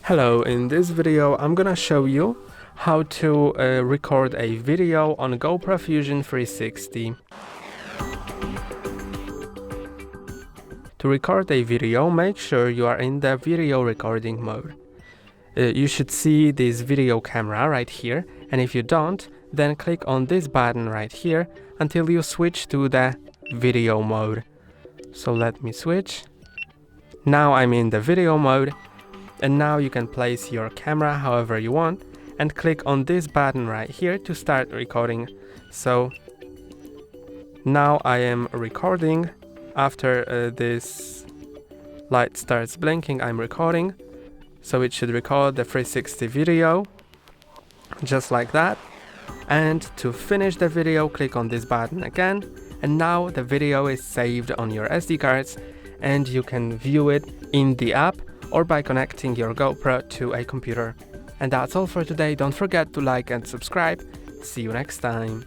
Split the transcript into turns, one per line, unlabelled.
Hello, in this video I'm gonna show you how to record a video on GoPro Fusion 360. To record a video, make sure you are in the video recording mode. You should see this video camera right here, and if you don't, then click on this button right here until you switch to the video mode. So let me switch. Now I'm in the video mode. And now you can place your camera however you want and click on this button right here to start recording. So now I am recording. After this light starts blinking, I'm recording. So it should record the 360 video just like that. And to finish the video, click on this button again. And now the video is saved on your SD cards and you can view it in the app or by connecting your GoPro to a computer. And that's all for today. Don't forget to like and subscribe. See you next time.